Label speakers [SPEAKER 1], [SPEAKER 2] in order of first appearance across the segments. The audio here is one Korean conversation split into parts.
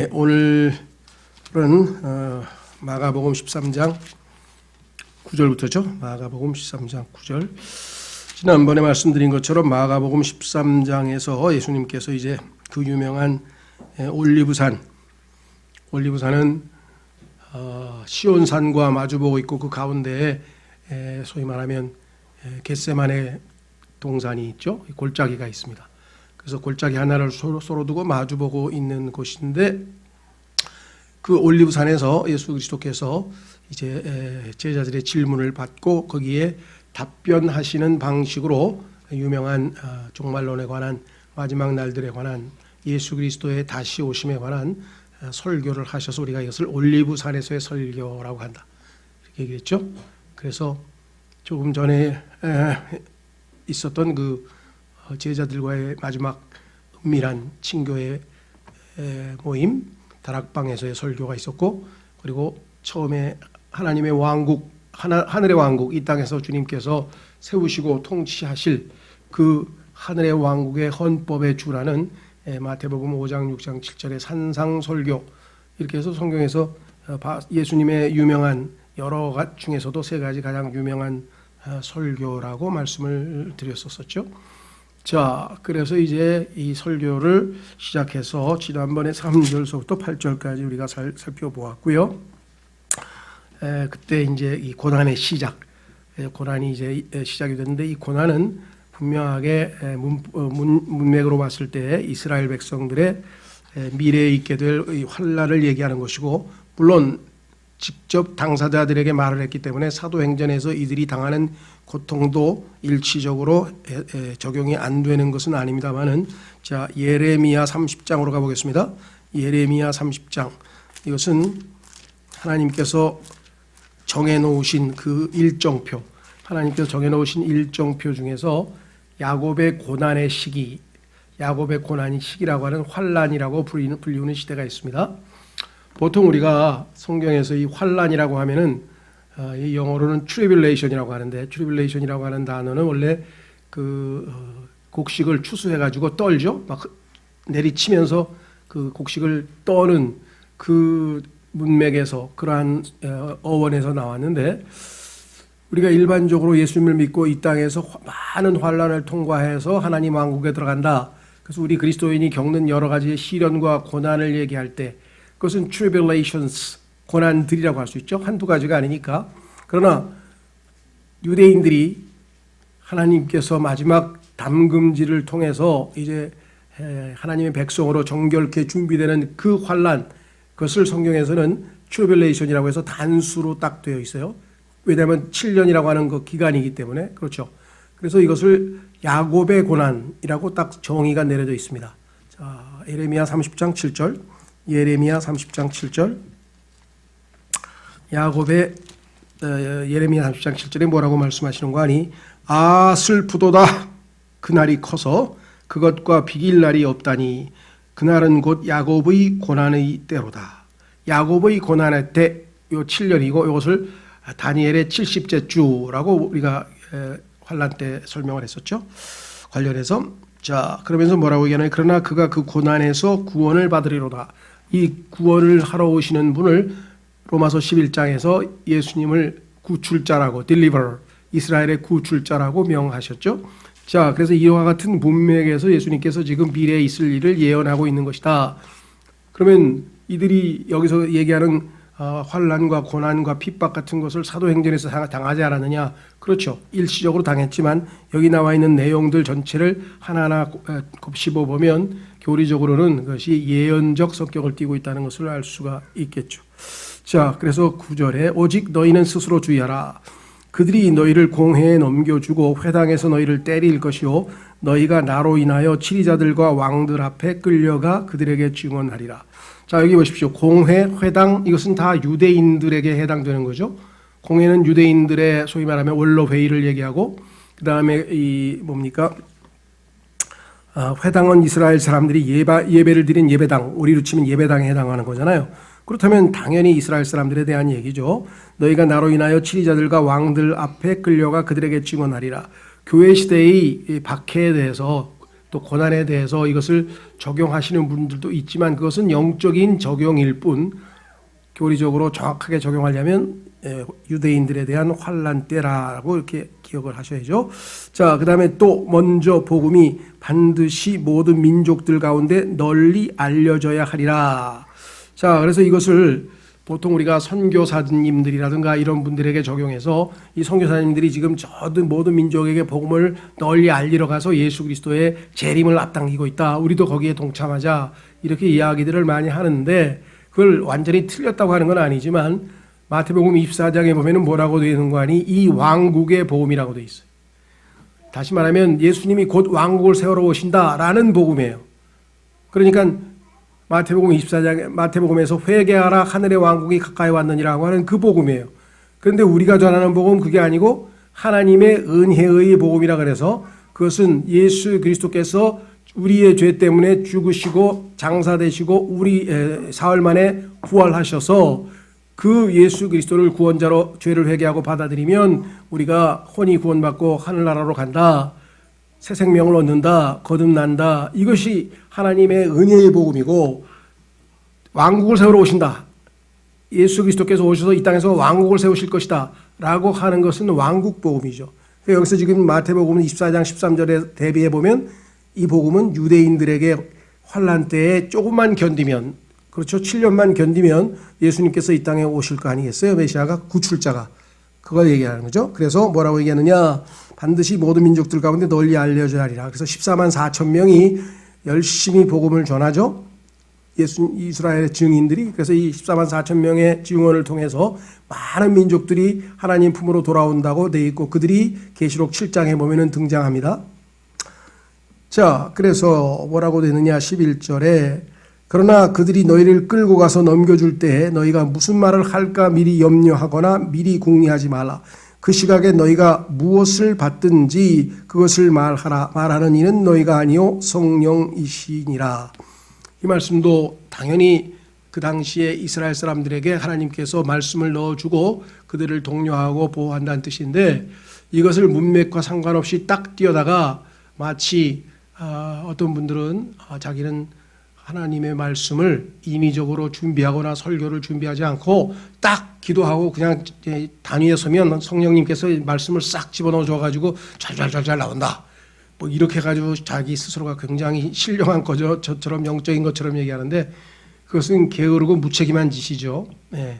[SPEAKER 1] 예, 오늘은 마가복음 13장 9절부터죠. 마가복음 13장 9절. 지난번에 말씀드린 것처럼 마가복음 13장에서 예수님께서 이제 그 유명한 올리브산은 시온산과 마주보고 있고 그 가운데에 소위 말하면 겟세마네 동산이 있죠. 골짜기가 있습니다. 그래서 골짜기 하나를 서로 두고 마주보고 있는 곳인데, 그 올리브산에서 예수 그리스도께서 이제 제자들의 질문을 받고 거기에 답변하시는 방식으로 유명한 종말론에 관한, 마지막 날들에 관한, 예수 그리스도의 다시 오심에 관한 설교를 하셔서 우리가 이것을 올리브산에서의 설교라고 한다, 이렇게 얘기했죠. 그래서 조금 전에 있었던 그 제자들과의 마지막 은밀한 친교의 모임, 다락방에서의 설교가 있었고, 그리고 처음에 하나님의 왕국, 하늘의 왕국, 이 땅에서 주님께서 세우시고 통치하실 그 하늘의 왕국의 헌법의 주라는 마태복음 5장 6장 7절의 산상설교, 이렇게 해서 성경에서 예수님의 유명한 여러 것 중에서도 세 가지 가장 유명한 설교라고 말씀을 드렸었죠. 자, 그래서 이제 이 설교를 시작해서 지난번에 3절서부터 8절까지 우리가 살펴보았고요. 그때 이제 이 고난의 시작, 고난이 이제 시작이 됐는데, 이 고난은 분명하게 문맥으로 봤을 때 이스라엘 백성들의 미래에 있게 될 이 환난을 얘기하는 것이고, 물론 직접 당사자들에게 말을 했기 때문에 사도행전에서 이들이 당하는 고통도 일치적으로 적용이 안 되는 것은 아닙니다만은, 자, 예레미야 30장으로 가보겠습니다. 예레미야 30장. 이것은 하나님께서 정해놓으신 그 일정표, 하나님께서 정해놓으신 일정표 중에서 야곱의 고난의 시기, 야곱의 고난의 시기라고 하는 환난이라고 불리우는 시대가 있습니다. 보통 우리가 성경에서 이 환난이라고 하면은 이 영어로는 tribulation이라고 하는데, tribulation이라고 하는 단어는 원래 그 곡식을 추수해가지고 떨죠. 막 내리치면서 그 곡식을 떠는 그 문맥에서, 그러한 어원에서 나왔는데, 우리가 일반적으로 예수님을 믿고 이 땅에서 많은 환난을 통과해서 하나님 왕국에 들어간다. 그래서 우리 그리스도인이 겪는 여러 가지의 시련과 고난을 얘기할 때 그것은 tribulations, 고난들이라고 할 수 있죠. 한두 가지가 아니니까. 그러나 유대인들이 하나님께서 마지막 담금질을 통해서 이제 하나님의 백성으로 정결케 준비되는 그 환난, 그것을 성경에서는 tribulation이라고 해서 단수로 딱 되어 있어요. 왜냐하면 7년이라고 하는 그 기간이기 때문에. 그렇죠. 그래서 이것을 야곱의 고난이라고 딱 정의가 내려져 있습니다. 자, 예레미야 30장 7절. 예레미야 30장 7절. 야곱의 예레미야 30장 7절에 뭐라고 말씀하시는 거 아니? 아, 슬프도다. 그날이 커서 그것과 비길 날이 없다니. 그날은 곧 야곱의 고난의 때로다. 야곱의 고난의 때, 요 7년이고, 이것을 다니엘의 70째 주라고 우리가 환난 때 설명을 했었죠. 관련해서. 자, 그러면서 뭐라고 얘기하나요? 그러나 그가 그 고난에서 구원을 받으리로다. 이 구원을 하러 오시는 분을 로마서 11장에서 예수님을 구출자라고, deliverer, 이스라엘의 구출자라고 명하셨죠. 자, 그래서 이와 같은 문맥에서 예수님께서 지금 미래에 있을 일을 예언하고 있는 것이다. 그러면 이들이 여기서 얘기하는 환난과 고난과 핍박 같은 것을 사도행전에서 당하지 않았느냐? 그렇죠. 일시적으로 당했지만 여기 나와 있는 내용들 전체를 하나하나 곱씹어 보면 교리적으로는 그것이 예언적 성격을 띠고 있다는 것을 알 수가 있겠죠. 자, 그래서 9절에 오직 너희는 스스로 주의하라. 그들이 너희를 공회에 넘겨주고 회당에서 너희를 때릴 것이요 너희가 나로 인하여 치리자들과 왕들 앞에 끌려가 그들에게 증언하리라. 자, 여기 보십시오. 공회, 회당, 이것은 다 유대인들에게 해당되는 거죠. 공회는 유대인들의 소위 말하면 원로회의를 얘기하고, 그 다음에 이 뭡니까? 회당은 이스라엘 사람들이 예배를 드린 예배당, 우리로 치면 예배당에 해당하는 거잖아요. 그렇다면 당연히 이스라엘 사람들에 대한 얘기죠. 너희가 나로 인하여 치리자들과 왕들 앞에 끌려가 그들에게 증언하리라. 교회 시대의 박해에 대해서 또 고난에 대해서 이것을 적용하시는 분들도 있지만 그것은 영적인 적용일 뿐 교리적으로 정확하게 적용하려면 유대인들에 대한 환난 때라고 이렇게 기억을 하셔야죠. 자, 그다음에 또 먼저 복음이 반드시 모든 민족들 가운데 널리 알려져야 하리라. 자, 그래서 이것을 보통 우리가 선교사님들이라든가 이런 분들에게 적용해서 이 선교사님들이 지금 모든 민족에게 복음을 널리 알리러 가서 예수 그리스도의 재림을 앞당기고 있다. 우리도 거기에 동참하자. 이렇게 이야기들을 많이 하는데 그걸 완전히 틀렸다고 하는 건 아니지만 마태복음 24장에 보면은 뭐라고 되어 있는 거 아니? 이 왕국의 복음이라고 되어 있어요. 다시 말하면 예수님이 곧 왕국을 세우러 오신다라는 복음이에요. 그러니까 마태복음 24장에 마태복음에서 회개하라 하늘의 왕국이 가까이 왔느니라고 하는 그 복음이에요. 그런데 우리가 전하는 복음은 그게 아니고 하나님의 은혜의 복음이라 그래서 그것은 예수 그리스도께서 우리의 죄 때문에 죽으시고 장사되시고 우리 사흘 만에 부활하셔서 그 예수 그리스도를 구원자로 죄를 회개하고 받아들이면 우리가 혼이 구원받고 하늘나라로 간다. 새 생명을 얻는다. 거듭난다. 이것이 하나님의 은혜의 복음이고 왕국을 세우러 오신다. 예수 그리스도께서 오셔서 이 땅에서 왕국을 세우실 것이다. 라고 하는 것은 왕국 복음이죠. 여기서 지금 마태복음 24장 13절에 대비해 보면 이 복음은 유대인들에게 환난 때에 조금만 견디면 그렇죠. 7년만 견디면 예수님께서 이 땅에 오실 거 아니겠어요? 메시아가 구출자가. 그걸 얘기하는 거죠. 그래서 뭐라고 얘기하느냐. 반드시 모든 민족들 가운데 널리 알려져야 하리라. 그래서 14만 4천 명이 열심히 복음을 전하죠. 이스라엘의 증인들이. 그래서 이 14만 4천 명의 증언을 통해서 많은 민족들이 하나님 품으로 돌아온다고 돼 있고 그들이 계시록 7장에 보면은 등장합니다. 자, 그래서 뭐라고 되느냐. 11절에 그러나 그들이 너희를 끌고 가서 넘겨줄 때에 너희가 무슨 말을 할까 미리 염려하거나 미리 궁리하지 말라. 그 시각에 너희가 무엇을 받든지 그것을 말하라. 말하는 이는 너희가 아니요 성령이시니라. 이 말씀도 당연히 그 당시에 이스라엘 사람들에게 하나님께서 말씀을 넣어주고 그들을 독려하고 보호한다는 뜻인데 이것을 문맥과 상관없이 딱 띄어다가 마치 어떤 분들은 자기는 하나님의 말씀을 인위적으로 준비하거나 설교를 준비하지 않고 딱 기도하고 그냥 단위에 서면 성령님께서 말씀을 싹 집어넣어 줘가지고 잘 나온다. 뭐 이렇게 해가지고 자기 스스로가 굉장히 신령한 거죠. 저처럼 영적인 것처럼 얘기하는데 그것은 게으르고 무책임한 짓이죠. 네.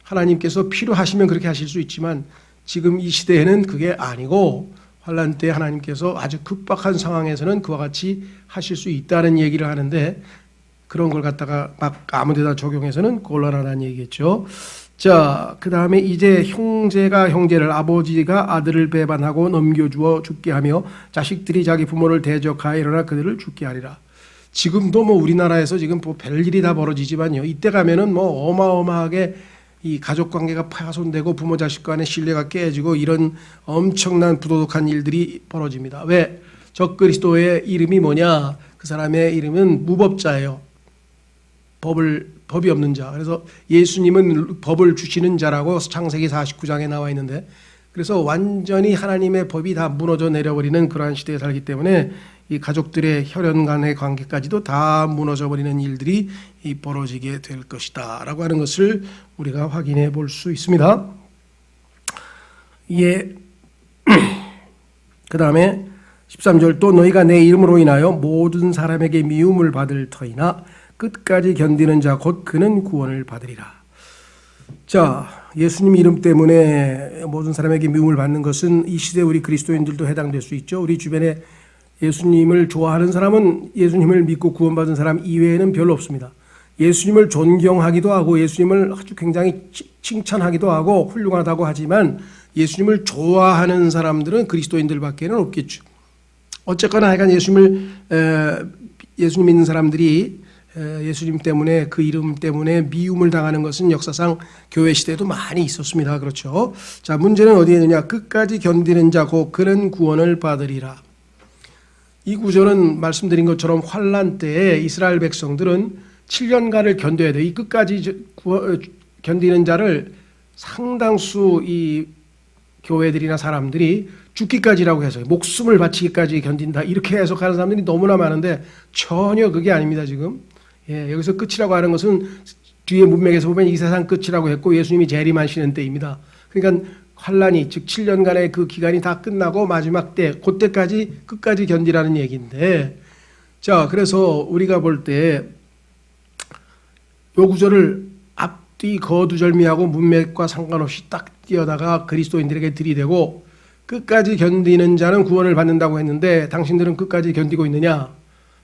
[SPEAKER 1] 하나님께서 필요하시면 그렇게 하실 수 있지만 지금 이 시대에는 그게 아니고 환난 때 하나님께서 아주 급박한 상황에서는 그와 같이 하실 수 있다는 얘기를 하는데 그런 걸 갖다가 막 아무 데다 적용해서는 곤란하다는 얘기겠죠. 자, 그 다음에 이제 형제가 형제를 아버지가 아들을 배반하고 넘겨주어 죽게 하며 자식들이 자기 부모를 대적하여 일어나 그들을 죽게 하리라. 지금도 뭐 우리나라에서 지금 뭐 별일이 다 벌어지지만요. 이때 가면은 뭐 어마어마하게 이 가족 관계가 파손되고 부모 자식 간의 신뢰가 깨지고 이런 엄청난 부도덕한 일들이 벌어집니다. 왜? 적그리스도의 이름이 뭐냐? 그 사람의 이름은 무법자예요. 법이 없는 자. 그래서 예수님은 법을 주시는 자라고 창세기 49장에 나와 있는데 그래서 완전히 하나님의 법이 다 무너져 내려버리는 그러한 시대에 살기 때문에 이 가족들의 혈연 간의 관계까지도 다 무너져 버리는 일들이 벌어지게 될 것이다 라고 하는 것을 우리가 확인해 볼 수 있습니다. 예. 그 다음에 13절 또 너희가 내 이름으로 인하여 모든 사람에게 미움을 받을 터이나 끝까지 견디는 자 곧 그는 구원을 받으리라. 자, 예수님 이름 때문에 모든 사람에게 미움을 받는 것은 이 시대 우리 그리스도인들도 해당될 수 있죠. 우리 주변에 예수님을 좋아하는 사람은 예수님을 믿고 구원받은 사람 이외에는 별로 없습니다. 예수님을 존경하기도 하고 예수님을 아주 굉장히 칭찬하기도 하고 훌륭하다고 하지만 예수님을 좋아하는 사람들은 그리스도인들밖에는 없겠죠. 어쨌거나 하여간 예수님 믿는 사람들이 예수님 때문에 그 이름 때문에 미움을 당하는 것은 역사상 교회 시대에도 많이 있었습니다. 그렇죠. 자, 문제는 어디에 있느냐? 끝까지 견디는 자 곧 그는 구원을 받으리라. 이 구절은 말씀드린 것처럼 환난 때에 이스라엘 백성들은 7년간을 견뎌야 돼. 이 끝까지 견디는 자를 상당수 이 교회들이나 사람들이 죽기까지라고 해서 목숨을 바치기까지 견딘다 이렇게 해석하는 사람들이 너무나 많은데 전혀 그게 아닙니다. 지금 여기서 끝이라고 하는 것은 뒤에 문맥에서 보면 이 세상 끝이라고 했고 예수님이 재림하시는 때입니다. 그러니까 환란이 즉 7년간의 그 기간이 다 끝나고 마지막 때 그때까지 끝까지 견디라는 얘기인데, 자 그래서 우리가 볼 때 요 구절을 앞뒤 거두절미하고 문맥과 상관없이 딱 띄어다가 그리스도인들에게 들이대고 끝까지 견디는 자는 구원을 받는다고 했는데 당신들은 끝까지 견디고 있느냐?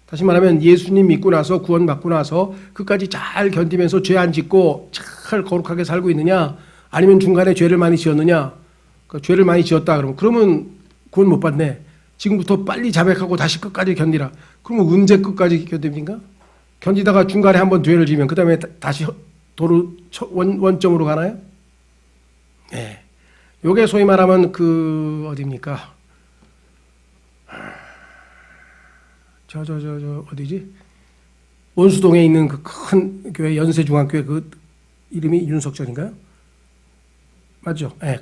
[SPEAKER 1] 다시 말하면 예수님 믿고 나서 구원받고 나서 끝까지 잘 견디면서 죄 안 짓고 잘 거룩하게 살고 있느냐? 아니면 중간에 죄를 많이 지었느냐? 그러니까 죄를 많이 지었다 그러면 구원 못 받네. 지금부터 빨리 자백하고 다시 끝까지 견디라. 그러면 언제 끝까지 견딥니까? 견디다가 중간에 한번 죄를 지면 그 다음에 다시 도로 원점으로 가나요? 네. 요게 소위 말하면 그 어디입니까? 어디지? 원수동에 있는 그 큰 교회 연세중앙교회 그 이름이 윤석철인가요? 맞죠? 네,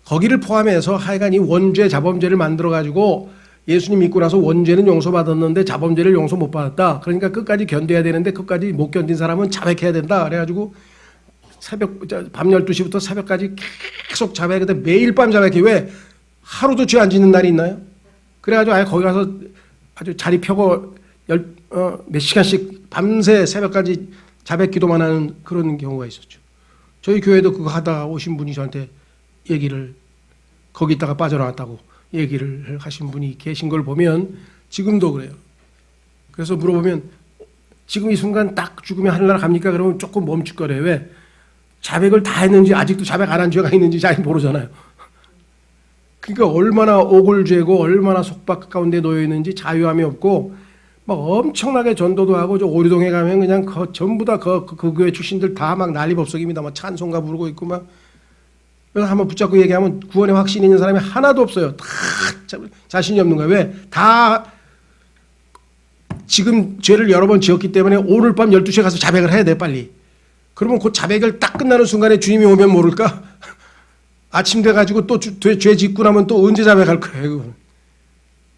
[SPEAKER 1] 거기를 포함해서 하여간 이 원죄 자범죄를 만들어 가지고 예수님 믿고 나서 원죄는 용서받았는데 자범죄를 용서 못 받았다. 그러니까 끝까지 견뎌야 되는데 끝까지 못 견딘 사람은 자백해야 된다. 그래가지고 밤 12시부터 새벽까지 계속 자백해. 근데 매일 밤 자백해. 왜? 하루도 죄 안 짓는 날이 있나요? 그래가지고 아예 거기 가서 아주 자리 펴고 몇 시간씩 밤새 새벽까지 자백 기도만 하는 그런 경우가 있었죠. 저희 교회도 그거 하다가 오신 분이 저한테 얘기를 거기 있다가 빠져나왔다고 얘기를 하신 분이 계신 걸 보면 지금도 그래요. 그래서 물어보면 지금 이 순간 딱 죽으면 하늘나라 갑니까? 그러면 조금 멈칫거려요. 왜? 자백을 다 했는지 아직도 자백 안 한 죄가 있는지 잘 모르잖아요. 그러니까 얼마나 오골죄고 얼마나 속박 가운데 놓여 있는지 자유함이 없고 막 엄청나게 전도도 하고 저 오리동에 가면 그냥 전부 다 그 교회 출신들 다 막 난리법석입니다. 막 찬송가 부르고 있고 막 그래서 한번 붙잡고 얘기하면 구원의 확신이 있는 사람이 하나도 없어요. 다 자신이 없는 거예요. 왜? 다 지금 죄를 여러 번 지었기 때문에 오늘 밤 12시에 가서 자백을 해야 돼 빨리. 그러면 그 자백을 딱 끝나는 순간에 주님이 오면 모를까? 아침 돼가지고 또 죄 짓고 나면 또 언제 자백할 거예요.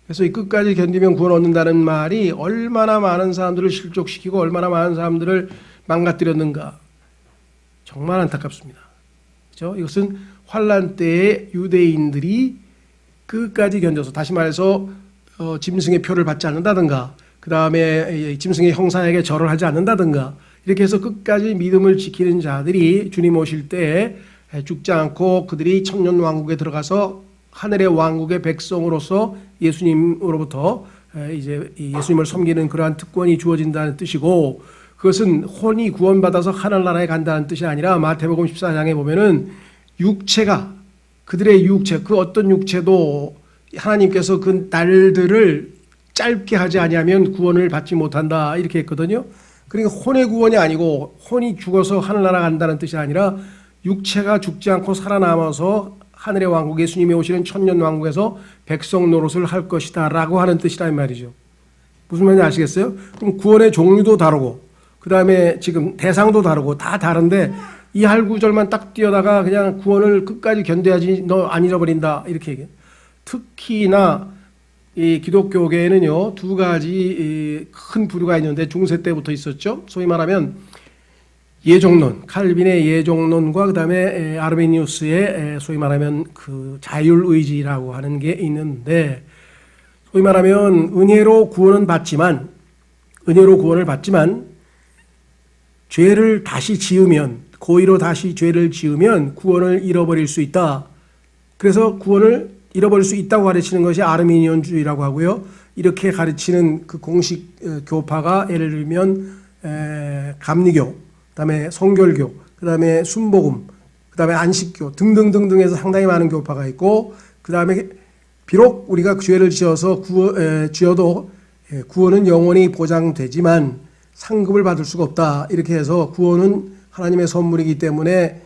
[SPEAKER 1] 그래서 이 끝까지 견디면 구원 얻는다는 말이 얼마나 많은 사람들을 실족시키고 얼마나 많은 사람들을 망가뜨렸는가. 정말 안타깝습니다. 그렇죠? 이것은 환란 때에 유대인들이 끝까지 견뎌서 다시 말해서 짐승의 표를 받지 않는다든가 그 다음에 짐승의 형상에게 절을 하지 않는다든가 이렇게 해서 끝까지 믿음을 지키는 자들이 주님 오실 때 죽지 않고 그들이 천년왕국에 들어가서 하늘의 왕국의 백성으로서 예수님으로부터 이제 예수님을 섬기는 그러한 특권이 주어진다는 뜻이고, 그것은 혼이 구원받아서 하늘나라에 간다는 뜻이 아니라 마태복음 14장에 보면은 육체가 그들의 육체 그 어떤 육체도 하나님께서 그 날들을 짧게 하지 아니하면 구원을 받지 못한다 이렇게 했거든요. 그러니까 혼의 구원이 아니고 혼이 죽어서 하늘나라 간다는 뜻이 아니라 육체가 죽지 않고 살아남아서 하늘의 왕국 예수님이 오시는 천년 왕국에서 백성 노릇을 할 것이다 라고 하는 뜻이란 말이죠. 무슨 말인지 아시겠어요? 그럼 구원의 종류도 다르고 그 다음에 지금 대상도 다르고 다 다른데 이 할 구절만 딱 띄어다가 그냥 구원을 끝까지 견뎌야지 너 안 잃어버린다 이렇게 얘기해요. 특히나 이 기독교계에는요 두 가지 큰 부류가 있는데 중세 때부터 있었죠. 소위 말하면 예종론, 칼빈의 예종론과 그 다음에 아르미니우스의 소위 말하면 그 자율의지라고 하는 게 있는데, 소위 말하면 은혜로 구원을 받지만 죄를 다시 지으면 고의로 다시 죄를 지으면 구원을 잃어버릴 수 있다. 그래서 구원을 잃어버릴 수 있다고 가르치는 것이 아르미니언주의라고 하고요. 이렇게 가르치는 그 공식 교파가 예를 들면 감리교, 그다음에 성결교, 그다음에 순복음, 그다음에 안식교 등등등등해서 상당히 많은 교파가 있고, 그다음에 비록 우리가 죄를 지어도 구원은 영원히 보장되지만 상급을 받을 수가 없다 이렇게 해서 구원은 하나님의 선물이기 때문에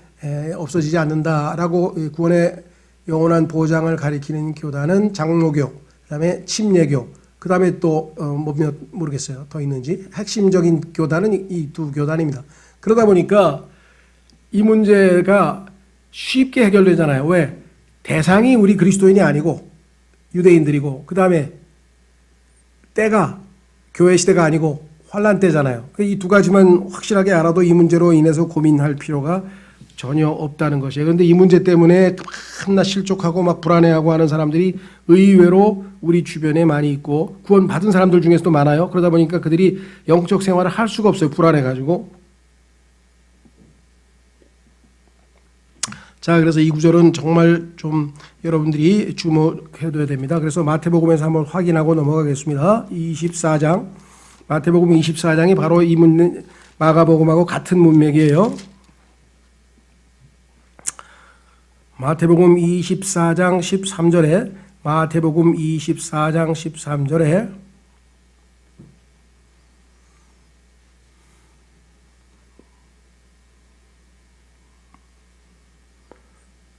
[SPEAKER 1] 없어지지 않는다라고 구원의 영원한 보장을 가리키는 교단은 장로교, 그다음에 침례교, 그다음에 또 몇 모르겠어요 더 있는지 핵심적인 교단은 이 두 교단입니다. 그러다 보니까 이 문제가 쉽게 해결되잖아요. 왜? 대상이 우리 그리스도인이 아니고 유대인들이고, 그 다음에 때가 교회 시대가 아니고 환란 때잖아요. 이 두 가지만 확실하게 알아도 이 문제로 인해서 고민할 필요가 전혀 없다는 것이에요. 그런데 이 문제 때문에 한낱 실족하고 막 불안해하고 하는 사람들이 의외로 우리 주변에 많이 있고, 구원 받은 사람들 중에서도 많아요. 그러다 보니까 그들이 영적 생활을 할 수가 없어요. 불안해가지고. 자, 그래서 이 구절은 정말 좀 여러분들이 주목해둬야 됩니다. 그래서 마태복음에서 한번 확인하고 넘어가겠습니다. 24장. 마태복음 24장이 바로 이 문맥, 마가복음하고 같은 문맥이에요. 마태복음 24장 13절에, 마태복음 24장 13절에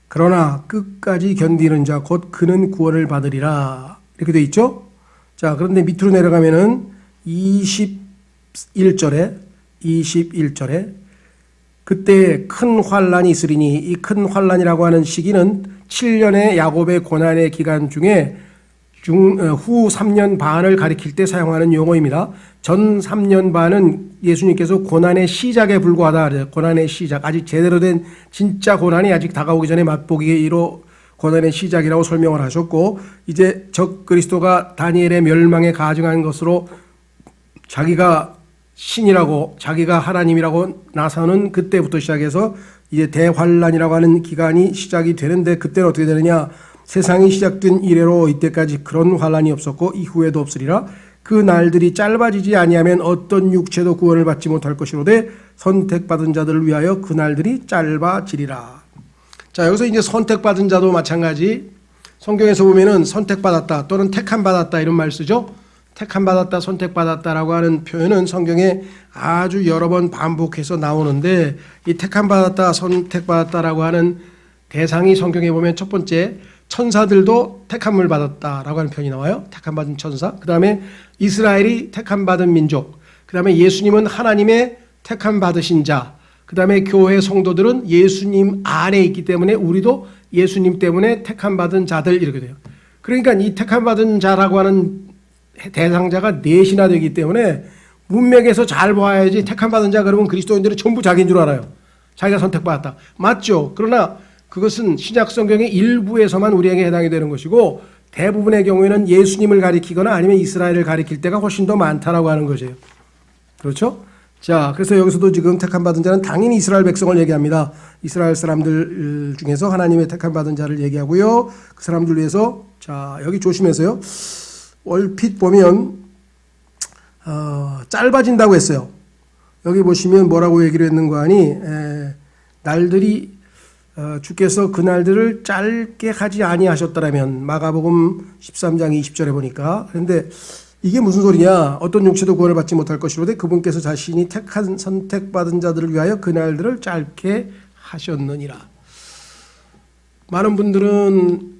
[SPEAKER 1] 그러나 끝까지 견디는 자 곧 그는 구원을 받으리라, 이렇게 돼 있죠. 자, 그런데 밑으로 내려가면은 21절에 그때 큰 환란이 있으리니, 이 큰 환란이라고 하는 시기는 7년의 야곱의 고난의 기간 중에 후 3년 반을 가리킬 때 사용하는 용어입니다. 전 3년 반은 예수님께서 고난의 시작에 불과하다. 고난의 시작, 아직 제대로 된 진짜 고난이 아직 다가오기 전에 맛보기로 고난의 시작이라고 설명을 하셨고, 이제 적 그리스도가 다니엘의 멸망에 가증한 것으로 자기가 신이라고, 자기가 하나님이라고 나서는 그때부터 시작해서 이제 대환란이라고 하는 기간이 시작이 되는데, 그때는 어떻게 되느냐? 세상이 시작된 이래로 이때까지 그런 환란이 없었고 이후에도 없으리라. 그 날들이 짧아지지 아니하면 어떤 육체도 구원을 받지 못할 것이로되 선택받은 자들을 위하여 그 날들이 짧아지리라. 자, 여기서 이제 선택받은 자도 마찬가지, 성경에서 보면은 선택받았다 또는 택함받았다 이런 말 쓰죠. 택함받았다, 선택받았다라고 하는 표현은 성경에 아주 여러 번 반복해서 나오는데, 이 택함받았다, 선택받았다라고 하는 대상이 성경에 보면 첫 번째, 천사들도 택함을 받았다라고 하는 표현이 나와요. 택함받은 천사. 그 다음에 이스라엘이 택함받은 민족. 그 다음에 예수님은 하나님의 택함받으신 자. 그 다음에 교회 성도들은 예수님 안에 있기 때문에 우리도 예수님 때문에 택함받은 자들, 이렇게 돼요. 그러니까 이 택함받은 자라고 하는 대상자가 넷이나 되기 때문에 문맥에서 잘 봐야지, 택함받은 자 그러면 그리스도인들은 전부 자기인 줄 알아요. 자기가 선택받았다. 맞죠? 그러나 그것은 신약 성경의 일부에서만 우리에게 해당이 되는 것이고, 대부분의 경우에는 예수님을 가리키거나 아니면 이스라엘을 가리킬 때가 훨씬 더 많다라고 하는 것이에요. 그렇죠? 자, 그래서 여기서도 지금 택함받은 자는 당연히 이스라엘 백성을 얘기합니다. 이스라엘 사람들 중에서 하나님의 택함받은 자를 얘기하고요. 그 사람들 위해서, 자, 여기 조심해서요. 얼핏 보면 짧아진다고 했어요. 여기 보시면 뭐라고 얘기를 했는가 하니, 날들이 주께서 그 날들을 짧게 하지 아니하셨더라면, 마가복음 13장 20절에 보니까. 그런데 이게 무슨 소리냐? 어떤 육체도 구원을 받지 못할 것이로되 그분께서 자신이 택한 선택받은 자들을 위하여 그 날들을 짧게 하셨느니라. 많은 분들은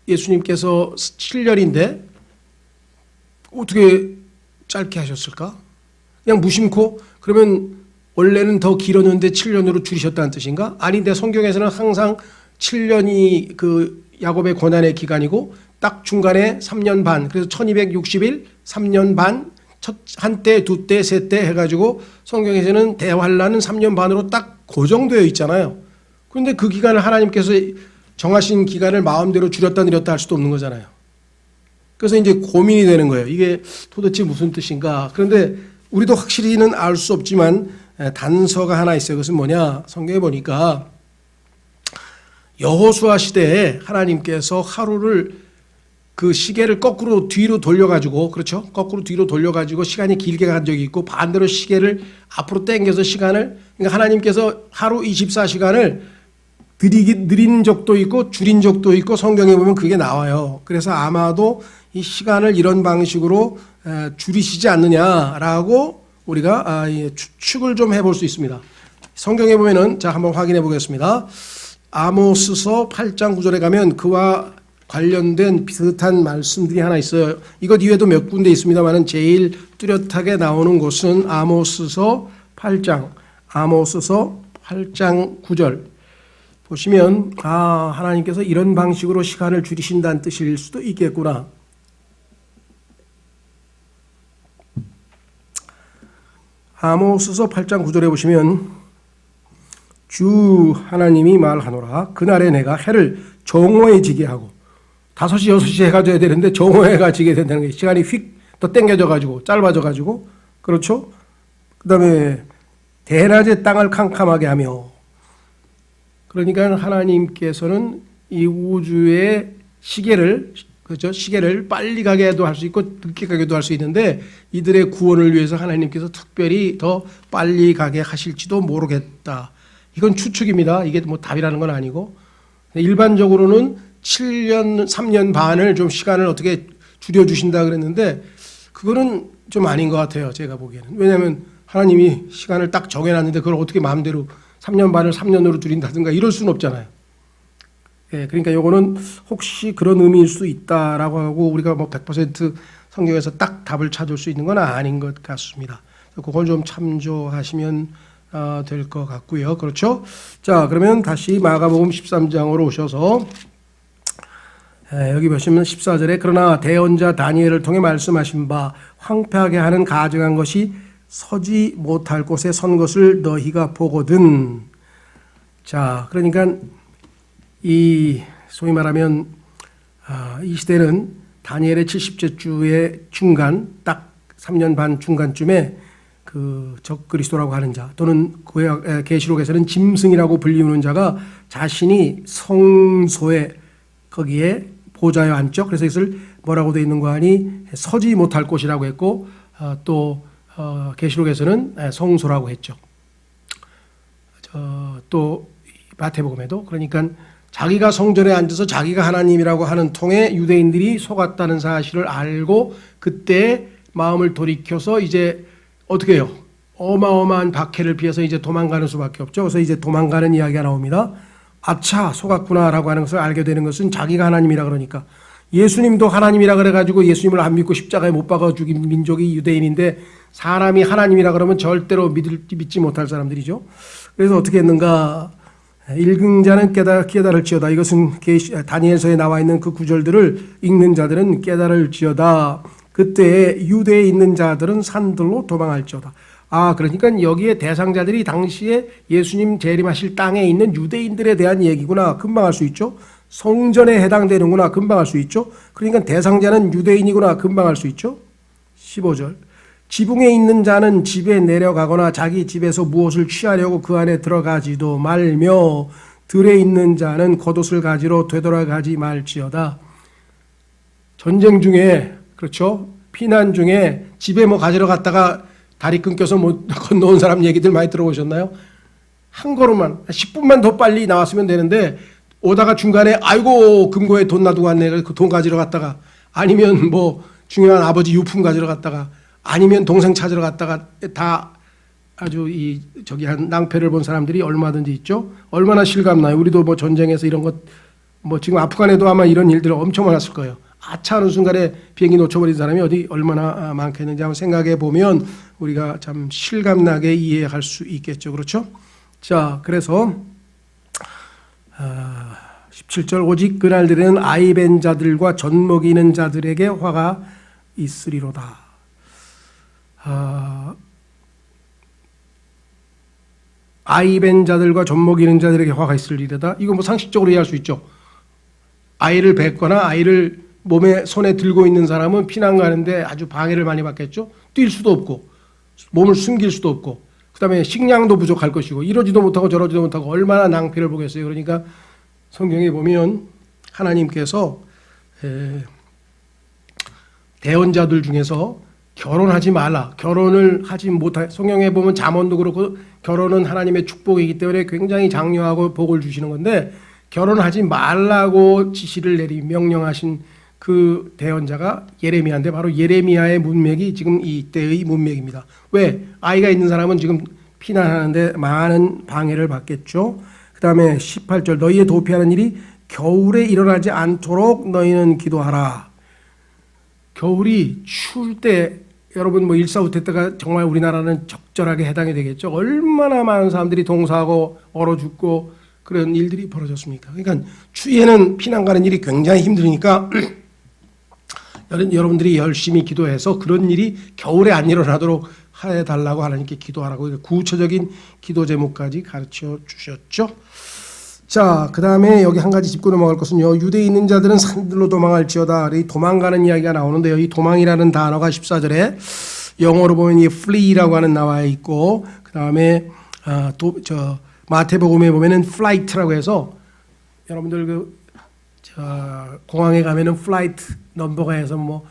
[SPEAKER 1] 예수님께서 7년인데 어떻게 짧게 하셨을까? 그냥 무심코, 그러면 원래는 더 길었는데 7년으로 줄이셨다는 뜻인가? 아닌데 성경에서는 항상 7년이 그 야곱의 고난의 기간이고, 딱 중간에 3년 반, 그래서 1260일, 3년 반, 한때, 두때, 세때 해가지고 성경에서는 대환란은 3년 반으로 딱 고정되어 있잖아요. 그런데 그 기간을 하나님께서 정하신 기간을 마음대로 줄였다 늘렸다 할 수도 없는 거잖아요. 그래서 이제 고민이 되는 거예요. 이게 도대체 무슨 뜻인가? 그런데 우리도 확실히는 알 수 없지만 단서가 하나 있어요. 그것은 뭐냐? 성경에 보니까 여호수아 시대에 하나님께서 하루를, 그 시계를 거꾸로 뒤로 돌려가지고, 그렇죠? 거꾸로 뒤로 돌려가지고 시간이 길게 간 적이 있고, 반대로 시계를 앞으로 당겨서 시간을, 그러니까 하나님께서 하루 24시간을 느린 적도 있고 줄인 적도 있고 성경에 보면 그게 나와요. 그래서 아마도 이 시간을 이런 방식으로 줄이시지 않느냐라고 우리가 추측을 좀 해볼 수 있습니다. 성경에 보면은, 자, 한번 확인해 보겠습니다. 아모스서 8장 9절에 가면 그와 관련된 비슷한 말씀들이 하나 있어요. 이것 이외에도 몇 군데 있습니다만은 제일 뚜렷하게 나오는 곳은 아모스서 8장 9절 보시면 하나님께서 이런 방식으로 시간을 줄이신다는 뜻일 수도 있겠구나. 아모스서 8장 9절에 보시면 주 하나님이 말하노라 그날에 내가 해를 정오에 지게 하고 5시 6시에 해가 져야 되는데 정오해가 지게 된다는 게 시간이 휙 더 땡겨져 가지고 짧아져 가지고 그렇죠. 그 다음에 대낮에 땅을 캄캄하게 하며 그러니까 하나님께서는 이 우주의 시계를 그렇죠? 시계를 빨리 가게도 할 수 있고 늦게 가게도 할 수 있는데 이들의 구원을 위해서 하나님께서 특별히 더 빨리 가게 하실지도 모르겠다. 이건 추측입니다. 이게 뭐 답이라는 건 아니고 일반적으로는 7년, 3년 반을 좀 시간을 어떻게 줄여주신다 그랬는데 그거는 좀 아닌 것 같아요. 제가 보기에는. 왜냐하면 하나님이 시간을 딱 정해놨는데 그걸 어떻게 마음대로 3년 반을 3년으로 줄인다든가 이럴 수는 없잖아요. 예, 그러니까 요거는 혹시 그런 의미일 수 있다라고 하고 우리가 뭐 100% 성경에서 딱 답을 찾을 수 있는 건 아닌 것 같습니다. 그걸 좀 참조하시면 될 것 같고요. 그렇죠? 자, 그러면 다시 마가복음 13장으로 오셔서 여기 보시면 14절에 그러나 대언자 다니엘을 통해 말씀하신 바 황폐하게 하는 가증한 것이 서지 못할 곳에 선 것을 너희가 보거든. 자, 그러니까 이 소위 말하면 이 시대는 다니엘의 70째 주의 중간 딱 3년 반 중간쯤에 그 적그리스도라고 하는 자 또는 계시록에서는 짐승이라고 불리우는 자가 자신이 성소에 거기에 보좌에 앉죠. 그래서 이것을 뭐라고 되어 있는 거 아니 서지 못할 곳이라고 했고 또 계시록에서는 성소라고 했죠. 또 마태복음에도 그러니까 자기가 성전에 앉아서 자기가 하나님이라고 하는 통에 유대인들이 속았다는 사실을 알고 그때 마음을 돌이켜서 이제 어떻게 해요? 어마어마한 박해를 피해서 이제 도망가는 수밖에 없죠. 그래서 이제 도망가는 이야기가 나옵니다. 아차 속았구나라고 하는 것을 알게 되는 것은 자기가 하나님이라 그러니까 예수님도 하나님이라 그래가지고 예수님을 안 믿고 십자가에 못 박아 죽인 민족이 유대인인데 사람이 하나님이라 그러면 절대로 믿지 못할 사람들이죠. 그래서 어떻게 했는가? 읽은 자는 깨달을지어다. 이것은 다니엘서에 나와 있는 그 구절들을 읽는 자들은 깨달을지어다. 그때 유대에 있는 자들은 산들로 도망할지어다. 그러니까 여기에 대상자들이 당시에 예수님 재림하실 땅에 있는 유대인들에 대한 얘기구나. 금방 알 수 있죠. 성전에 해당되는구나. 금방 알 수 있죠. 그러니까 대상자는 유대인이구나. 금방 알 수 있죠. 15절. 지붕에 있는 자는 집에 내려가거나 자기 집에서 무엇을 취하려고 그 안에 들어가지도 말며 들에 있는 자는 겉옷을 가지러 되돌아가지 말지어다. 전쟁 중에 그렇죠. 피난 중에 집에 뭐 가지러 갔다가 다리 끊겨서 못 건너온 사람 얘기들 많이 들어보셨나요? 한 걸음만 10분만 더 빨리 나왔으면 되는데 오다가 중간에 아이고 금고에 돈 놔두고 왔네. 그 돈 가지러 갔다가 아니면 뭐 중요한 아버지 유품 가지러 갔다가 아니면 동생 찾으러 갔다가 다 아주 한 낭패를 본 사람들이 얼마든지 있죠. 얼마나 실감나요. 우리도 뭐 전쟁에서 이런 것 뭐 지금 아프간에도 아마 이런 일들 엄청 많았을 거예요. 아차 하는 순간에 비행기 놓쳐버린 사람이 어디 얼마나 많겠는지 한번 생각해 보면 우리가 참 실감나게 이해할 수 있겠죠. 그렇죠? 자, 그래서 17절 오직 그날들에는 아이벤 자들과 젖 먹이는 자들에게 화가 있으리로다. 아이벤 자들과 젖 먹이는 자들에게 화가 있으리로다. 이거 뭐 상식적으로 이해할 수 있죠. 아이를 뵙거나 아이를 몸에 손에 들고 있는 사람은 피난 가는데 아주 방해를 많이 받겠죠. 뛸 수도 없고 몸을 숨길 수도 없고 그다음에 식량도 부족할 것이고 이러지도 못하고 저러지도 못하고 얼마나 낭패를 보겠어요. 그러니까 성경에 보면 하나님께서 대언자들 중에서 결혼하지 말라. 결혼을 하지 못할 성경에 보면 잠언도 그렇고 결혼은 하나님의 축복이기 때문에 굉장히 장려하고 복을 주시는 건데 결혼하지 말라고 지시를 명령하신 그 대언자가 예레미야인데 바로 예레미야의 문맥이 지금 이때의 문맥입니다. 왜? 아이가 있는 사람은 지금 피난하는데 많은 방해를 받겠죠. 그 다음에 18절 너희의 도피하는 일이 겨울에 일어나지 않도록 너희는 기도하라. 겨울이 추울 때 여러분 뭐 일사후퇴 때가 정말 우리나라는 적절하게 해당이 되겠죠. 얼마나 많은 사람들이 동사하고 얼어 죽고 그런 일들이 벌어졌습니까? 그러니까 추위에는 피난 가는 일이 굉장히 힘드니까 여러분들이 열심히 기도해서 그런 일이 겨울에 안 일어나도록 해달라고 하나님께 기도하라고 구체적인 기도 제목까지 가르쳐 주셨죠. 자, 그 다음에 여기 한 가지 짚고 넘어갈 것은요. 유대에 있는 자들은 산들로 도망할지어다. 이 도망가는 이야기가 나오는데요. 이 도망이라는 단어가 14절에 영어로 보면 이 flee라고 하는 나와 있고, 그 다음에 마태복음에 보면은 flight라고 해서 여러분들 공항에 가면은 flight 넘버가 해서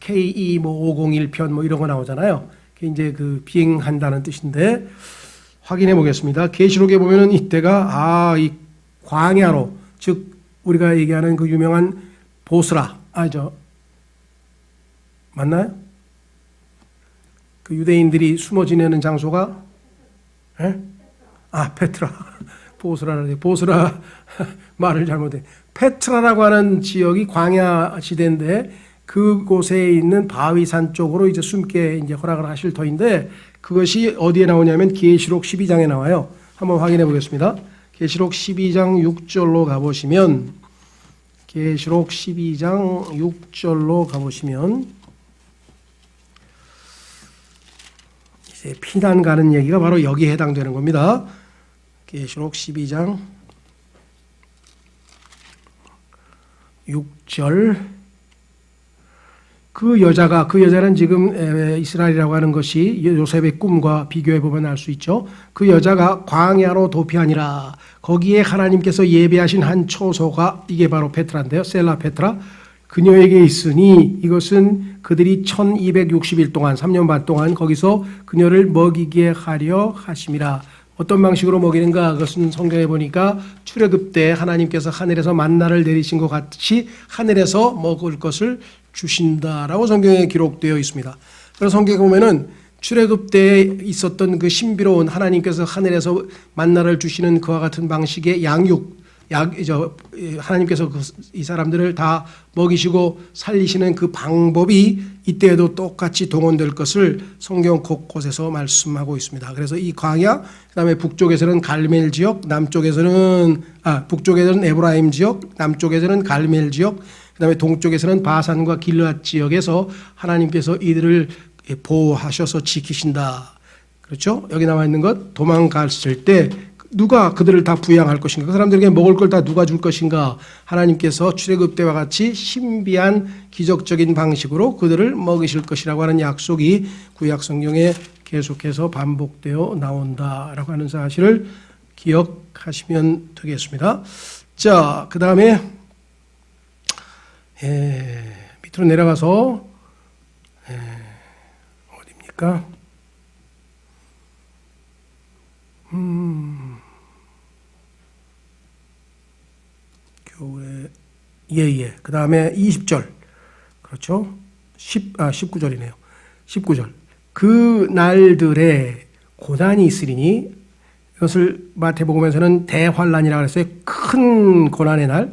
[SPEAKER 1] KE 501편 이런 거 나오잖아요. 그게 이제 그 비행한다는 뜻인데 확인해 보겠습니다. 계시록에 보면은 이때가 이 광야로, 즉 우리가 얘기하는 그 유명한 보스라, 맞나요? 그 유대인들이 숨어 지내는 장소가 페트라. 보스라 말을 잘못해. 페트라라고 하는 지역이 광야 시대인데 그곳에 있는 바위산 쪽으로 이제 숨게 이제 허락을 하실 터인데 그것이 어디에 나오냐면 계시록 12장에 나와요. 한번 확인해 보겠습니다. 계시록 12장 6절로 가보시면 계시록 12장 6절로 가보시면 이제 피난 가는 얘기가 바로 여기에 해당되는 겁니다. 계시록 12장 6절 그 여자는 지금 이스라엘이라고 하는 것이 요셉의 꿈과 비교해 보면 알 수 있죠. 그 여자가 광야로 도피하니라. 거기에 하나님께서 예배하신 한 초소가 이게 바로 페트라인데요. 셀라 페트라. 그녀에게 있으니 이것은 그들이 1260일 동안 3년 반 동안 거기서 그녀를 먹이게 하려 하심이라. 어떤 방식으로 먹이는가? 그것은 성경에 보니까 출애굽 때 하나님께서 하늘에서 만나를 내리신 것 같이 하늘에서 먹을 것을 주신다라고 성경에 기록되어 있습니다. 그래서 성경에 보면은 출애굽 때 있었던 그 신비로운 하나님께서 하늘에서 만나를 주시는 그와 같은 방식의 하나님께서 이 사람들을 다 먹이시고 살리시는 그 방법이 이때에도 똑같이 동원될 것을 성경 곳곳에서 말씀하고 있습니다. 그래서 이 광야, 그다음에 북쪽에서는 갈멜 지역, 북쪽에서는 에브라임 지역, 남쪽에서는 갈멜 지역, 그다음에 동쪽에서는 바산과 길앗 지역에서 하나님께서 이들을 보호하셔서 지키신다. 그렇죠? 여기 나와 있는 것, 도망갔을 때 누가 그들을 다 부양할 것인가? 그 사람들에게 먹을 걸 다 누가 줄 것인가? 하나님께서 출애굽 때와 같이 신비한 기적적인 방식으로 그들을 먹이실 것이라고 하는 약속이 구약 성경에 계속해서 반복되어 나온다라고 하는 사실을 기억하시면 되겠습니다. 자, 그 다음에 밑으로 내려가서 어디입니까? 교회 그 다음에 20절 그렇죠? 19절이네요. 19절 그 날들에 고난이 있으리니 이것을 마태복음에서는 대환란이라고 했어요. 큰 고난의 날.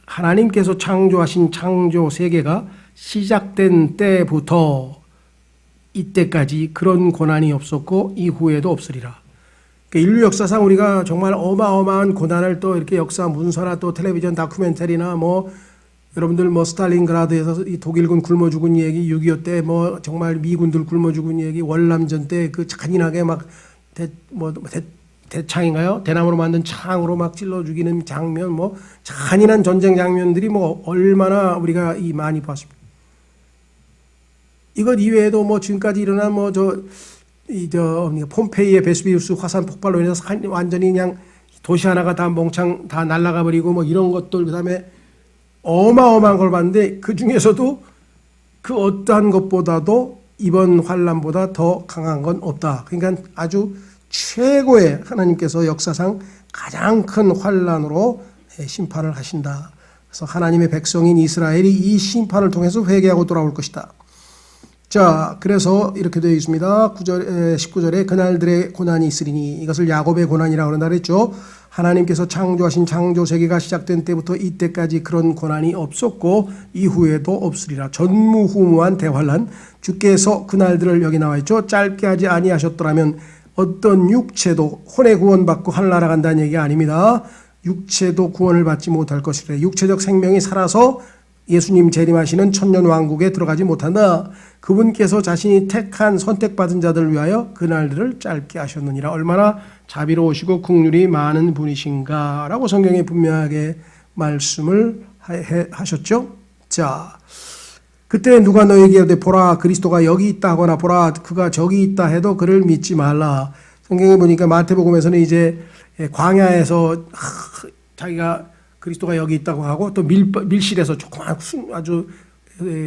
[SPEAKER 1] 하나님께서 창조하신 창조 세계가 시작된 때부터 이때까지 그런 고난이 없었고 이후에도 없으리라. 그러니까 인류 역사상 우리가 정말 어마어마한 고난을 또 이렇게 역사 문서나 또 텔레비전 다큐멘터리나 여러분들 스탈린그라드에서 이 독일군 굶어 죽은 얘기, 6.25 때 정말 미군들 굶어 죽은 얘기, 월남전 때 그 잔인하게 대창인가요? 대나무로 만든 창으로 막 찔러 죽이는 장면, 잔인한 전쟁 장면들이 얼마나 우리가 많이 봤습니다. 이것 이외에도 지금까지 일어난 폼페이의 베스비우스 화산 폭발로 인해서 완전히 그냥 도시 하나가 다 몽창 다 날아가 버리고 이런 것들, 그다음에 어마어마한 걸 봤는데 그 중에서도 그 어떠한 것보다도 이번 환란보다 더 강한 건 없다. 그러니까 아주 최고의 하나님께서 역사상 가장 큰 환란으로 심판을 하신다. 그래서 하나님의 백성인 이스라엘이 이 심판을 통해서 회개하고 돌아올 것이다. 자, 그래서 이렇게 되어 있습니다. 19절에 그날들의 고난이 있으리니 이것을 야곱의 고난이라고 한다 그랬죠. 하나님께서 창조하신 창조 세계가 시작된 때부터 이때까지 그런 고난이 없었고 이후에도 없으리라. 전무후무한 대환란. 주께서 그날들을 여기 나와 있죠. 짧게 하지 아니하셨더라면 어떤 육체도 혼의 구원받고 하늘나라 간다는 얘기가 아닙니다. 육체도 구원을 받지 못할 것이래. 육체적 생명이 살아서 예수님 재림하시는 천년왕국에 들어가지 못한다. 그분께서 자신이 택한 선택받은 자들을 위하여 그날들을 짧게 하셨느니라. 얼마나 자비로우시고 긍휼이 많은 분이신가 라고 성경에 분명하게 말씀을 하셨죠. 자, 그때 누가 너에게 이르되 보라 그리스도가 여기 있다 하거나 보라 그가 저기 있다 해도 그를 믿지 말라. 성경에 보니까 마태복음에서는 이제 광야에서 자기가 그리스도가 여기 있다고 하고 또 밀실에서 조그만 아주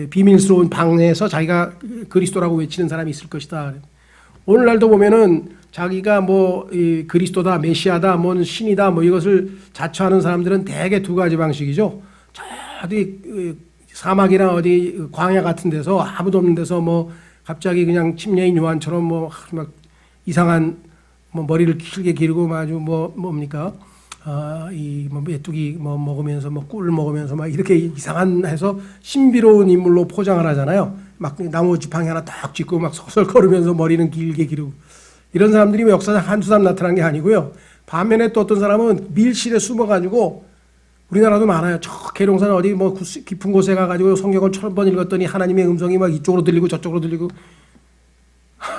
[SPEAKER 1] 비밀스러운 방에서 자기가 그리스도라고 외치는 사람이 있을 것이다. 오늘날도 보면은 자기가 뭐 그리스도다, 메시아다, 뭐 신이다, 뭐 이것을 자처하는 사람들은 대개 두 가지 방식이죠. 어디 사막이나 어디 광야 같은 데서 아무도 없는 데서 뭐 갑자기 그냥 침례인 요한처럼 뭐 막 이상한 뭐 머리를 길게 기르고 아주 뭡니까? 이 뭐 메뚜기 뭐 먹으면서 뭐 꿀 먹으면서 막 이렇게 이상한 해서 신비로운 인물로 포장을 하잖아요. 막 나무 지팡이 하나 딱 짚고 막 서설 걸으면서 머리는 길게 기르고 이런 사람들이 역사상 한두 사람 나타난 게 아니고요. 반면에 또 어떤 사람은 밀실에 숨어가지고 우리나라도 많아요. 저 계룡산 어디 뭐 깊은 곳에 가가지고 성경을 1000번 읽었더니 하나님의 음성이 막 이쪽으로 들리고 저쪽으로 들리고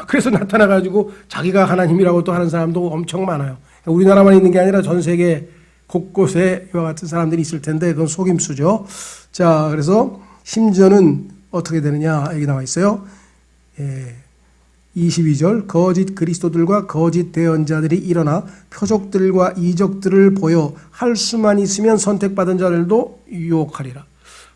[SPEAKER 1] 그래서 나타나가지고 자기가 하나님이라고 또 하는 사람도 엄청 많아요. 우리나라만 있는 게 아니라 전 세계 곳곳에 이와 같은 사람들이 있을 텐데 그건 속임수죠. 자, 그래서 심지어는 어떻게 되느냐 여기 나와 있어요. 22절 거짓 그리스도들과 거짓 대언자들이 일어나 표적들과 이적들을 보여 할 수만 있으면 선택받은 자들도 유혹하리라.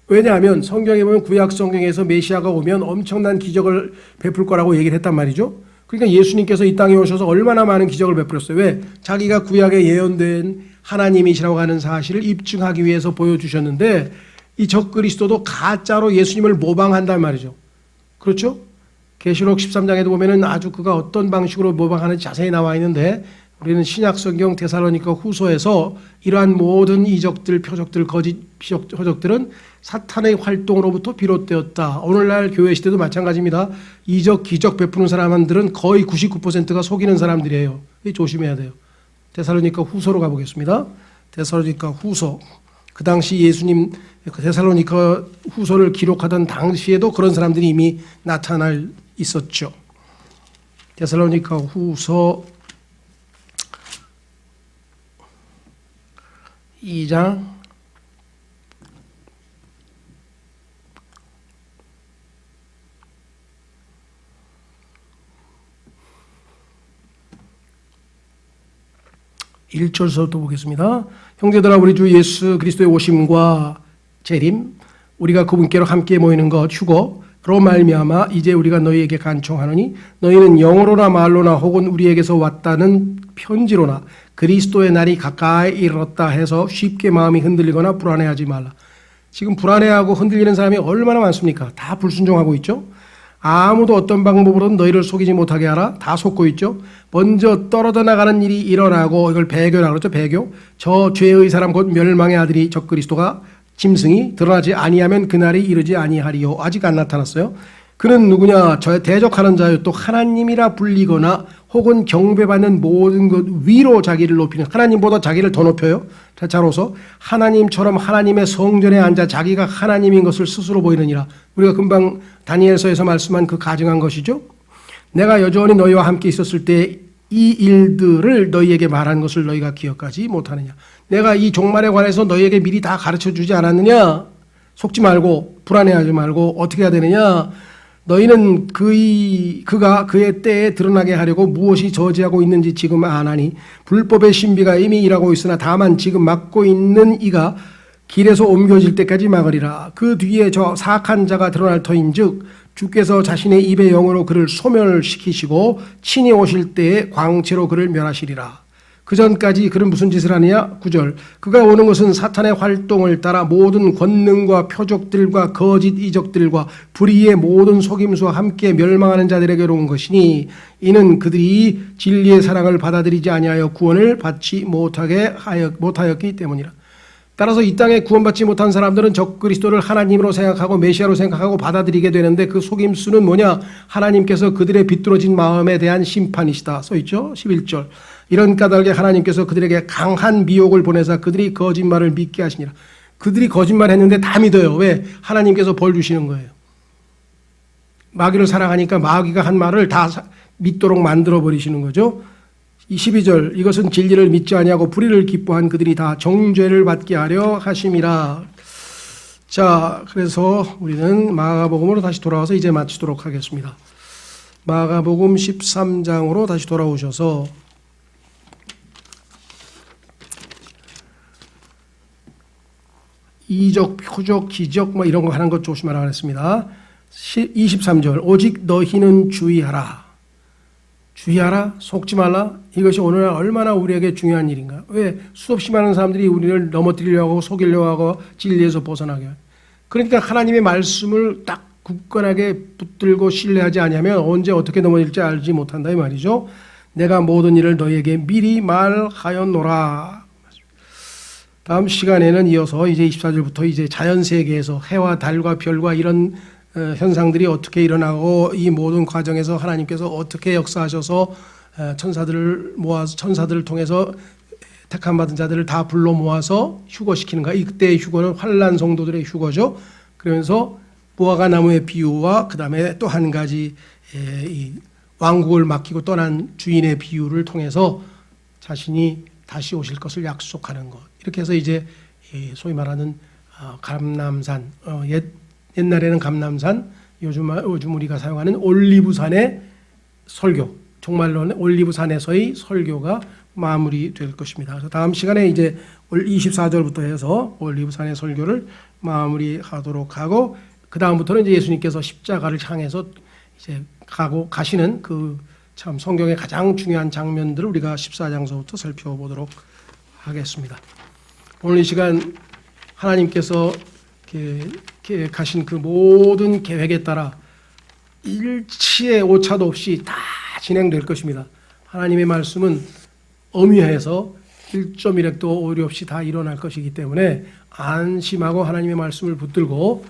[SPEAKER 1] 왜냐하면 성경에 보면 구약 성경에서 메시아가 오면 엄청난 기적을 베풀 거라고 얘기를 했단 말이죠. 그러니까 예수님께서 이 땅에 오셔서 얼마나 많은 기적을 베풀었어요. 왜? 자기가 구약에 예언된 하나님이시라고 하는 사실을 입증하기 위해서 보여주셨는데 이 적그리스도도 가짜로 예수님을 모방한단 말이죠. 그렇죠? 계시록 13장에도 보면은 아주 그가 어떤 방식으로 모방하는지 자세히 나와 있는데 우리는 신약 성경 데살로니가 후서에서 이러한 모든 이적들, 표적들, 거짓 표적들은 사탄의 활동으로부터 비롯되었다. 오늘날 교회 시대도 마찬가지입니다. 이적, 기적 베푸는 사람들은 거의 99%가 속이는 사람들이에요. 조심해야 돼요. 데살로니가 후서로 가보겠습니다. 데살로니가 후서. 그 당시 예수님 데살로니가 후서를 기록하던 당시에도 그런 사람들이 이미 나타날 있었죠. 데살로니가 후서 2장 1절서부터 보겠습니다. 형제들아 우리 주 예수 그리스도의 오심과 재림 우리가 그분께로 함께 모이는 것 휴거로 말미암아 이제 우리가 너희에게 간청하노니 너희는 영어로나 말로나 혹은 우리에게서 왔다는 편지로나 그리스도의 날이 가까이 이르렀다 해서 쉽게 마음이 흔들리거나 불안해하지 말라. 지금 불안해하고 흔들리는 사람이 얼마나 많습니까? 다 불순종하고 있죠. 아무도 어떤 방법으로든 너희를 속이지 못하게 하라. 다 속고 있죠. 먼저 떨어져 나가는 일이 일어나고 이걸 배교라고 그러죠. 배교. 저 죄의 사람 곧 멸망의 아들이 적그리스도가 짐승이 드러나지 아니하면 그날이 이르지 아니하리요. 아직 안 나타났어요. 그는 누구냐? 저 대적하는 자요 또 하나님이라 불리거나 혹은 경배받는 모든 것 위로 자기를 높이는 하나님보다 자기를 더 높여요. 자로서 하나님처럼 하나님의 성전에 앉아 자기가 하나님인 것을 스스로 보이느니라. 우리가 금방 다니엘서에서 말씀한 그 가증한 것이죠. 내가 여전히 너희와 함께 있었을 때 이 일들을 너희에게 말한 것을 너희가 기억하지 못하느냐. 내가 이 종말에 관해서 너희에게 미리 다 가르쳐주지 않았느냐. 속지 말고 불안해하지 말고 어떻게 해야 되느냐. 너희는 그가 그의 때에 드러나게 하려고 무엇이 저지하고 있는지 지금 아나니 불법의 신비가 이미 일하고 있으나 다만 지금 막고 있는 이가 길에서 옮겨질 때까지 막으리라. 그 뒤에 저 사악한 자가 드러날 터인즉 주께서 자신의 입의 영으로 그를 소멸시키시고 친히 오실 때에 광채로 그를 멸하시리라. 그 전까지 그는 무슨 짓을 하느냐? 9절. 그가 오는 것은 사탄의 활동을 따라 모든 권능과 표적들과 거짓 이적들과 불의의 모든 속임수와 함께 멸망하는 자들에게로 온 것이니 이는 그들이 진리의 사랑을 받아들이지 아니하여 구원을 받지 못하였기 때문이라. 따라서 이 땅에 구원받지 못한 사람들은 적그리스도를 하나님으로 생각하고 메시아로 생각하고 받아들이게 되는데 그 속임수는 뭐냐? 하나님께서 그들의 비뚤어진 마음에 대한 심판이시다. 써있죠? 11절. 이런 까닭에 하나님께서 그들에게 강한 미혹을 보내사 그들이 거짓말을 믿게 하시니라. 그들이 거짓말했는데 다 믿어요. 왜? 하나님께서 벌 주시는 거예요. 마귀를 사랑하니까 마귀가 한 말을 다 믿도록 만들어 버리시는 거죠. 12절 이것은 진리를 믿지 아니하고 불의를 기뻐한 그들이 다 정죄를 받게 하려 하심이라. 자, 그래서 우리는 마가복음으로 다시 돌아와서 이제 마치도록 하겠습니다. 마가복음 13장으로 다시 돌아오셔서 이적, 표적, 기적 뭐 이런 거 하는 것 조심하라 그랬습니다. 23절 오직 너희는 주의하라. 주의하라, 속지 말라. 이것이 오늘날 얼마나 우리에게 중요한 일인가. 왜? 수없이 많은 사람들이 우리를 넘어뜨리려고 하고 속이려고 하고 진리에서 벗어나게. 그러니까 하나님의 말씀을 딱 굳건하게 붙들고 신뢰하지 아니하면 언제 어떻게 넘어질지 알지 못한다 이 말이죠. 내가 모든 일을 너희에게 미리 말하였노라. 다음 시간에는 이어서 이제 24절부터 이제 자연 세계에서 해와 달과 별과 이런 현상들이 어떻게 일어나고 이 모든 과정에서 하나님께서 어떻게 역사하셔서 천사들을 통해서 택함 받은 자들을 다 불러 모아서 휴거시키는가. 이때의 휴거는 환난 성도들의 휴거죠. 그러면서 무화과 나무의 비유와 그 다음에 또 한 가지 이 왕국을 맡기고 떠난 주인의 비유를 통해서 자신이 다시 오실 것을 약속하는 것. 이렇게 해서 이제 소위 말하는 감람산, 옛날에는 감람산, 요즘 우리가 사용하는 올리브산의 설교, 정말로는 올리브산에서의 설교가 마무리될 것입니다. 그래서 다음 시간에 이제 24절부터 해서 올리브산의 설교를 마무리하도록 하고 그 다음부터는 이제 예수님께서 십자가를 향해서 이제 가시는 그 참 성경의 가장 중요한 장면들을 우리가 14장서부터 살펴보도록 하겠습니다. 오늘 이 시간 하나님께서 가신 그 모든 계획에 따라 일치의 오차도 없이 다 진행될 것입니다. 하나님의 말씀은 엄유해서 1.1획도 오류 없이 다 일어날 것이기 때문에 안심하고 하나님의 말씀을 붙들고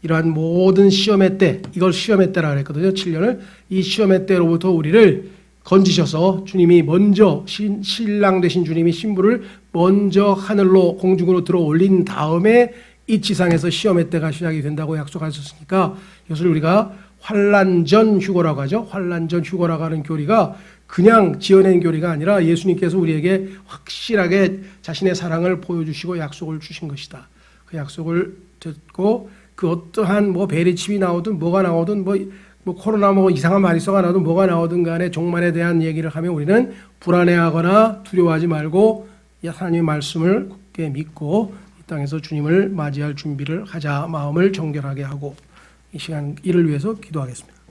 [SPEAKER 1] 이러한 모든 시험의 때, 이걸 시험의 때라 그랬거든요. 7년을. 이 시험의 때로부터 우리를 건지셔서 주님이 먼저 신랑 되신 주님이 신부를 먼저 하늘로 공중으로 들어 올린 다음에 이 지상에서 시험의 때가 시작이 된다고 약속하셨으니까 이것을 우리가 환난 전 휴거라고 하죠. 환난 전 휴거라고 하는 교리가 그냥 지어낸 교리가 아니라 예수님께서 우리에게 확실하게 자신의 사랑을 보여주시고 약속을 주신 것이다. 그 약속을 듣고 그 어떠한 베리칩이 나오든 뭐가 나오든 코로나 이상한 마리서가 나오든 뭐가 나오든 간에 종말에 대한 얘기를 하면 우리는 불안해하거나 두려워하지 말고 하나님의 말씀을 굳게 믿고 이 땅에서 주님을 맞이할 준비를 하자. 마음을 정결하게 하고 이 시간 이를 위해서 기도하겠습니다.